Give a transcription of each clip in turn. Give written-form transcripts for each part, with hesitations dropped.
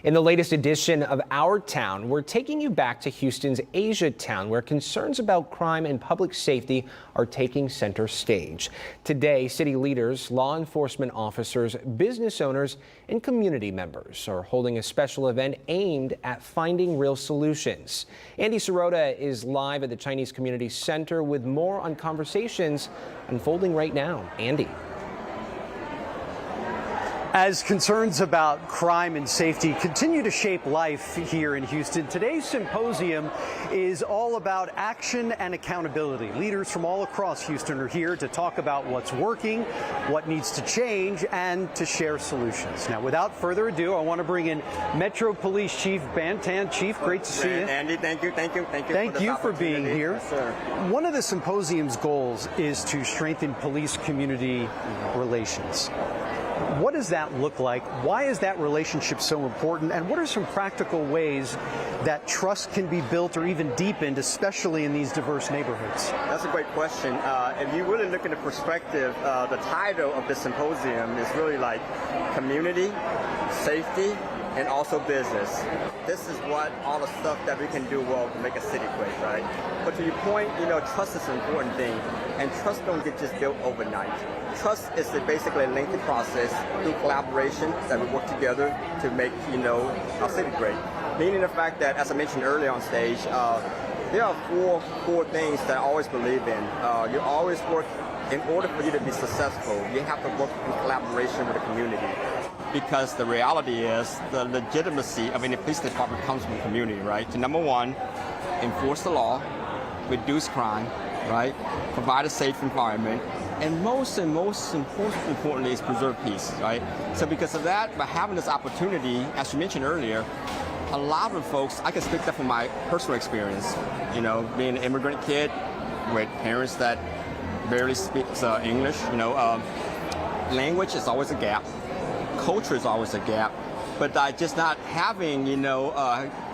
In the latest edition of Our Town, we're taking you back to Houston's Asia Town, where concerns about crime and public safety are taking center stage. Today, city leaders, law enforcement officers, business owners, and community members are holding a special event aimed at finding real solutions. Andy Sirota is live at the Chinese Community Center with more on conversations unfolding right now. Andy. As concerns about crime and safety continue to shape life here in Houston, today's symposium is all about action and accountability. Leaders from all across Houston are here to talk about what's working, what needs to change, and to share solutions. Now, without further ado, I want to bring in Metro Police Chief Ban Tan. Chief, great to see you. Andy, thank you. Thank you for being here. Yes, sir. One of the symposium's goals is to strengthen police-community relations. What does that look like? Why is that relationship so important? And what are some practical ways that trust can be built or even deepened, especially in these diverse neighborhoods? That's a great question. If you really look at the perspective, the title of the symposium is really like community, safety, and also business. This is what all the stuff that we can do well to make a city great, right? But to your point, trust is an important thing, and trust don't get just built overnight. Trust is basically a lengthy process through collaboration that we work together to make, our city great. Meaning the fact that, as I mentioned earlier on stage, there are four core things that I always believe in. You always work, in order for you to be successful, you have to work in collaboration with the community. Because the reality is the legitimacy of any police department comes from the community, right? To number one, enforce the law, reduce crime, right? Provide a safe environment, and most importantly is preserve peace, right? So because of that, by having this opportunity, as you mentioned earlier, a lot of folks, I can speak that from my personal experience, being an immigrant kid with parents that barely speak English, language is always a gap. Culture is always a gap, but just not having,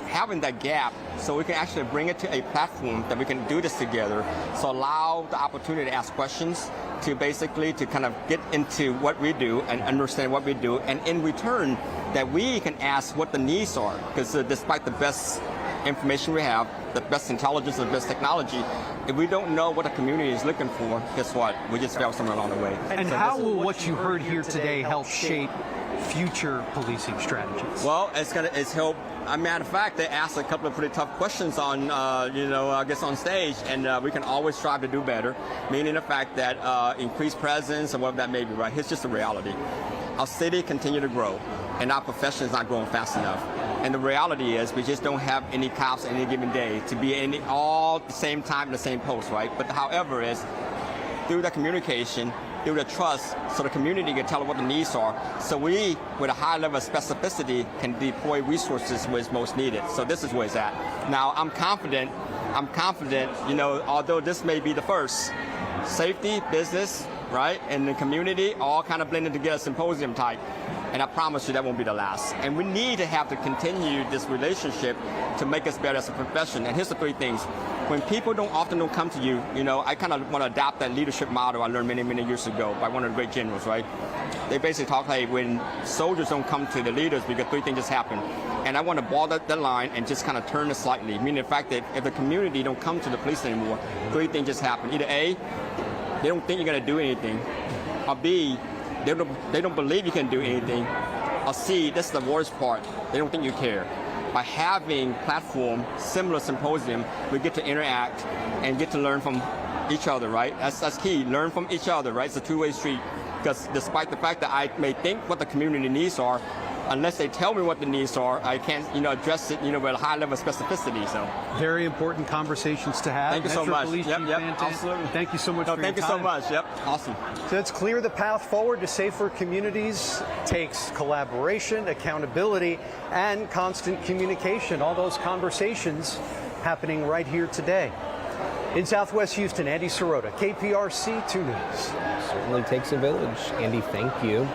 having that gap so we can actually bring it to a platform that we can do this together. So allow the opportunity to ask questions, to kind of get into what we do and understand what we do, and in return that we can ask what the needs are, because despite the best information we have, the best intelligence, the best technology, if we don't know what the community is looking for, guess what? We just fail somewhere along the way. And so how will what you heard here today help shape future policing strategies? Well, it's helped. As a matter of fact, they asked a couple of pretty tough questions on, I guess on stage, and we can always strive to do better, meaning the fact that increased presence and whatever that may be, right? Here's just the reality. Our city continue to grow, and our profession is not growing fast enough. And the reality is we just don't have any cops on any given day to be all at the same time in the same post, right? But however is, through the communication, through the trust, so the community can tell us what the needs are. So we, with a high level of specificity, can deploy resources where it's most needed. So this is where it's at. Now, I'm confident, although this may be the first, safety, business, right, and the community all kind of blended together, symposium type. And I promise you that won't be the last. And we need to have to continue this relationship to make us better as a profession. And here's the three things. When people often don't come to you, I kind of want to adopt that leadership model I learned many, many years ago by one of the great generals, right? They basically talk like when soldiers don't come to the leaders because three things just happen. And I want to ball that line and just kind of turn it slightly, meaning the fact that if the community don't come to the police anymore, three things just happen. Either A, they don't think you're going to do anything, or B, they don't believe you can do anything, or C, this is the worst part, they don't think you care. By having platform, similar symposium, we get to interact and get to learn from each other, right? That's key, learn from each other, right? It's a two-way street, because despite the fact that I may think what the community needs are, unless they tell me what the needs are, I can't, address it, with a high level of specificity. So very important conversations to have. Thank you so much. Yep, absolutely. Thank you so much for your time. Thank you so much. Yep, awesome. So let's clear the path forward to safer communities. Takes collaboration, accountability, and constant communication. All those conversations happening right here today. In Southwest Houston, Andy Sirota, KPRC 2 News. Certainly takes a village. Andy, thank you.